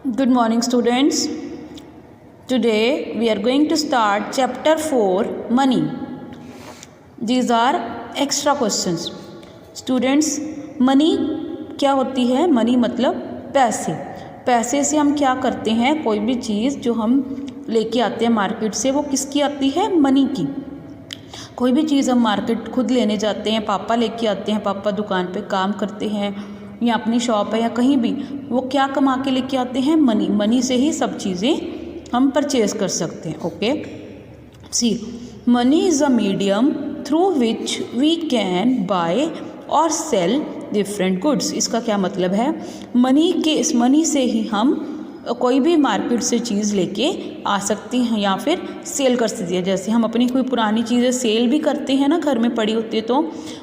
Good morning, students. Today we are going to start chapter 4 Money. These are extra questions. Students, money क्या होती है? Money मतलब पैसे. पैसे से हम क्या करते हैं? कोई भी चीज़ जो हम लेके आते हैं मार्केट से वो किसकी आती है? मनी की. कोई भी चीज़ हम मार्केट खुद लेने जाते हैं, पापा लेके आते हैं, पापा दुकान पे काम करते हैं या अपनी शॉप है या कहीं भी, वो क्या कमा के लेके आते हैं? मनी. मनी से ही सब चीज़ें हम परचेज कर सकते हैं. Okay, see money is a medium through which we can buy और सेल डिफरेंट गुड्स. इसका क्या मतलब है? मनी से ही हम कोई भी मार्केट से चीज़ लेके आ सकती हैं या फिर सेल कर सकती है. जैसे हम अपनी कोई पुरानी चीज़ें सेल भी करते हैं ना, घर में पड़ी होती है तो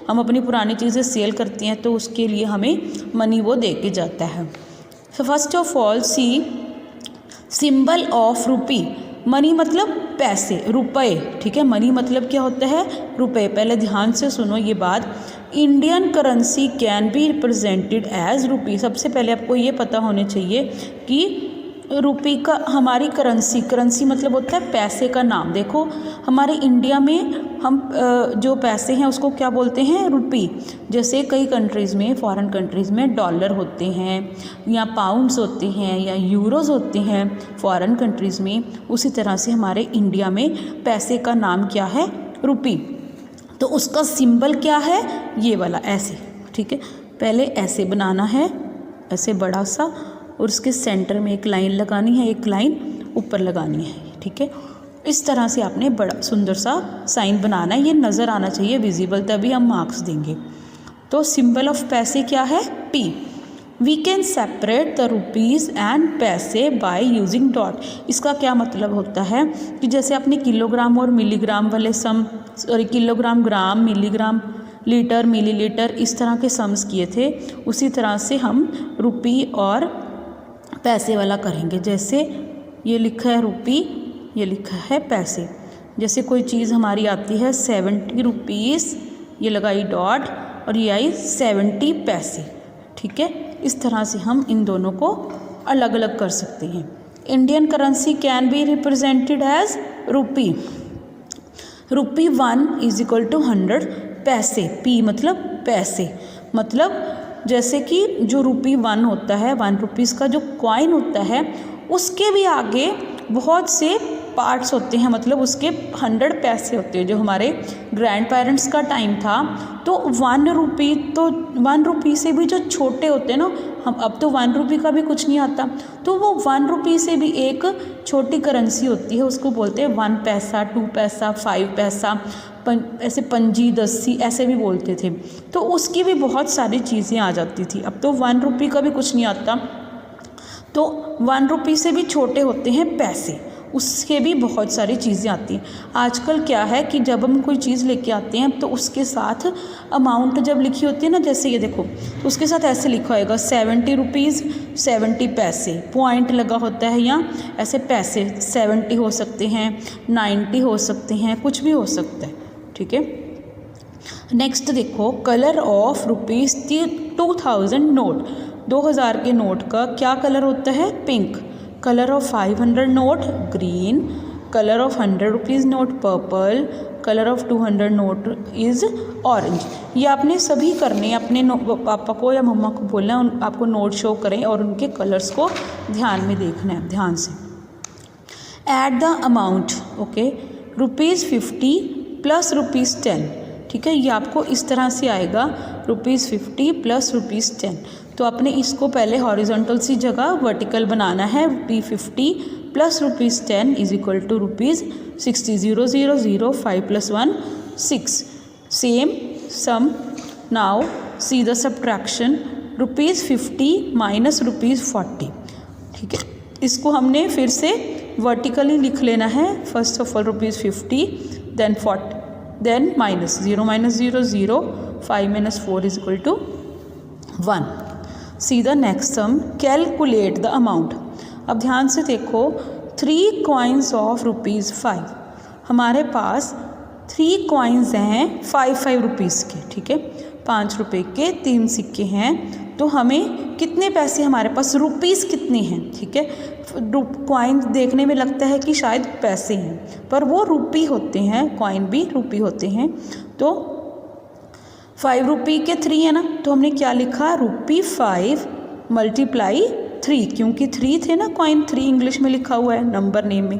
हम अपनी पुरानी चीज़ें सेल करती हैं, तो उसके लिए हमें मनी वो दे के जाता है. First of all see symbol of rupee. Money मतलब पैसे, रुपए. ठीक है, मनी मतलब क्या होता है? रुपए. पहले ध्यान से सुनो ये बात. Indian currency can be represented as rupee. सबसे पहले आपको ये पता होने चाहिए कि रुपी का हमारी करेंसी मतलब होता है पैसे का नाम. देखो हमारे इंडिया में हम जो पैसे हैं उसको क्या बोलते हैं? रुपी. जैसे कई कंट्रीज़ में, फॉरेन कंट्रीज़ में डॉलर होते हैं या पाउंड्स होते हैं या यूरोज़ होते हैं फॉरेन कंट्रीज़ में, उसी तरह से हमारे इंडिया में पैसे का नाम क्या है? रुपी. तो उसका सिंबल क्या है? ये वाला, ऐसे. ठीक है, पहले ऐसे बनाना है, ऐसे बड़ा सा, और उसके सेंटर में एक लाइन लगानी है, एक लाइन ऊपर लगानी है. ठीक है, इस तरह से आपने बड़ा सुंदर सा साइन बनाना है. ये नज़र आना चाहिए विजिबल, तभी हम मार्क्स देंगे. तो सिंबल ऑफ पैसे क्या है? P. We can separate the rupees and पैसे बाय यूजिंग डॉट. इसका क्या मतलब होता है कि जैसे आपने किलोग्राम और मिलीग्राम वाले सम, सॉरी किलोग्राम, ग्राम, मिलीग्राम, लीटर, मिलीलीटर, इस तरह के सम्स किए थे, उसी तरह से हम रुपी और पैसे वाला करेंगे. जैसे ये लिखा है रुपी, ये लिखा है पैसे. जैसे कोई चीज़ हमारी आती है 70 रुपीज़, ये लगाई डॉट, और ये आई 70 पैसे. ठीक है, इस तरह से हम इन दोनों को अलग अलग कर सकते हैं. Indian currency can be represented as rupee. Rupee 1 is equal to 100 पैसे. पी मतलब पैसे. मतलब जैसे कि जो रुपी 1 होता है, 1 रुपीज़ का जो कॉइन होता है, उसके भी आगे बहुत से पार्ट्स होते हैं, मतलब उसके 100 पैसे होते हैं. जो हमारे ग्रैंड पेरेंट्स का टाइम था तो 1 रुपी, तो 1 रुपी से भी जो छोटे होते हैं ना, हम अब तो 1 रुपी का भी कुछ नहीं आता, तो वो 1 रुपी से भी एक छोटी करेंसी होती है, उसको बोलते हैं 1 पैसा, 2 पैसा, 5 पैसा, ऐसे पंजी, दस्सी ऐसे भी बोलते थे. तो उसकी भी बहुत सारी चीज़ें आ जाती थी. अब तो 1 रुपी का भी कुछ नहीं आता, तो 1 रुपी से भी छोटे होते हैं पैसे, उसके भी बहुत सारी चीज़ें आती हैं. आजकल क्या है कि जब हम कोई चीज़ लेके आते हैं तो उसके साथ अमाउंट जब लिखी होती है ना, जैसे ये देखो, तो उसके साथ ऐसे लिखा होएगा 70 रुपीज़ 70 पैसे, पॉइंट लगा होता है, या ऐसे पैसे 70 हो सकते हैं, 90 हो सकते हैं, कुछ भी हो सकता है. ठीक है, नेक्स्ट देखो, कलर ऑफ रुपीज़ 2000 नोट. 2000 के नोट का क्या कलर होता है? Pink. Colour of 500 note green. Colour of 100 rupees note purple. Colour of 200 note is orange. ये आपने सभी करने, अपने पापा को या मम्मा को बोलना आपको नोट शो करें और उनके कलर्स को ध्यान में देखना है, ध्यान से. Add the amount. Okay, rupees 50 plus rupees 10. ठीक है, ये आपको इस तरह से आएगा, रुपीज़ 50 प्लस रुपीज़ 10. तो आपने इसको पहले हॉरिजॉन्टल सी जगह वर्टिकल बनाना है. Rupee 50 plus rupees 10 is equal to rupees 60. 0 0 0 5 plus 1 6. Same sum. Now see the subtraction. Rupees 50 minus rupees 40. ठीक है, इसको हमने फिर से वर्टिकली लिख लेना है. First of all rupees 50, then 40, then minus 0 minus 0 0, 5 minus 4 is equal to 1. See the next sum. Calculate the amount. अब ध्यान से देखो, 3 कॉइन्स ऑफ रुपीज़ 5. हमारे पास 3 कॉइन्स हैं 5 रुपीज़ के. ठीक है, 5 रुपये के 3 सिक्के हैं. तो हमें कितने पैसे हमारे पास, रुपीज़ कितने हैं, ठीक है। कॉइन देखने में लगता है कि शायद पैसे हैं, पर वो रुपी होते हैं, कॉइन भी रुपी होते हैं। तो 5 रुपी के 3 है ना, तो हमने क्या लिखा, रुपी 5 मल्टीप्लाई 3, क्योंकि 3 थे ना कॉइन, 3 इंग्लिश में लिखा हुआ है नंबर नेम में,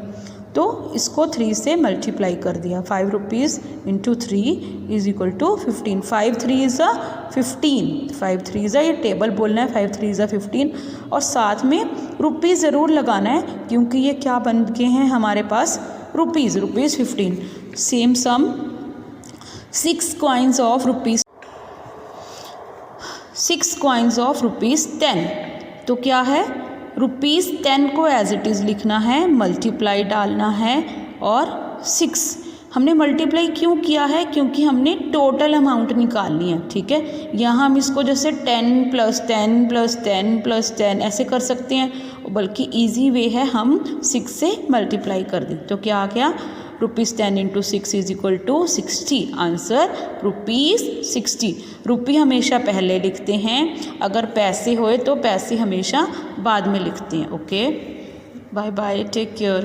तो इसको 3 से मल्टीप्लाई कर दिया। 5 rupees into 3 is equal to 15। 5 3 is 15, 5 3 is, ये टेबल बोलना है, 5 3 इज़ 15, और साथ में रुपीज़ ज़रूर लगाना है, क्योंकि ये क्या बन के हैं हमारे पास, rupees 15। Same some 6 coins of rupees, 6 coins of rupees 10, तो क्या है, ₹10 को एज इट इज़ लिखना है, मल्टीप्लाई डालना है, और 6 हमने मल्टीप्लाई क्यों किया है, क्योंकि हमने टोटल अमाउंट निकालनी है, ठीक है। यहाँ हम इसको जैसे 10 + 10 + 10 + 10 ऐसे कर सकते हैं, बल्कि ईजी वे है हम 6 से मल्टीप्लाई कर दें, तो क्या आ गया, ₹10 × 6 इज इक्वल टू 60। आंसर ₹60। रुपी हमेशा पहले लिखते हैं, अगर पैसे होए तो पैसे हमेशा बाद में लिखते हैं। Okay, bye bye, take care.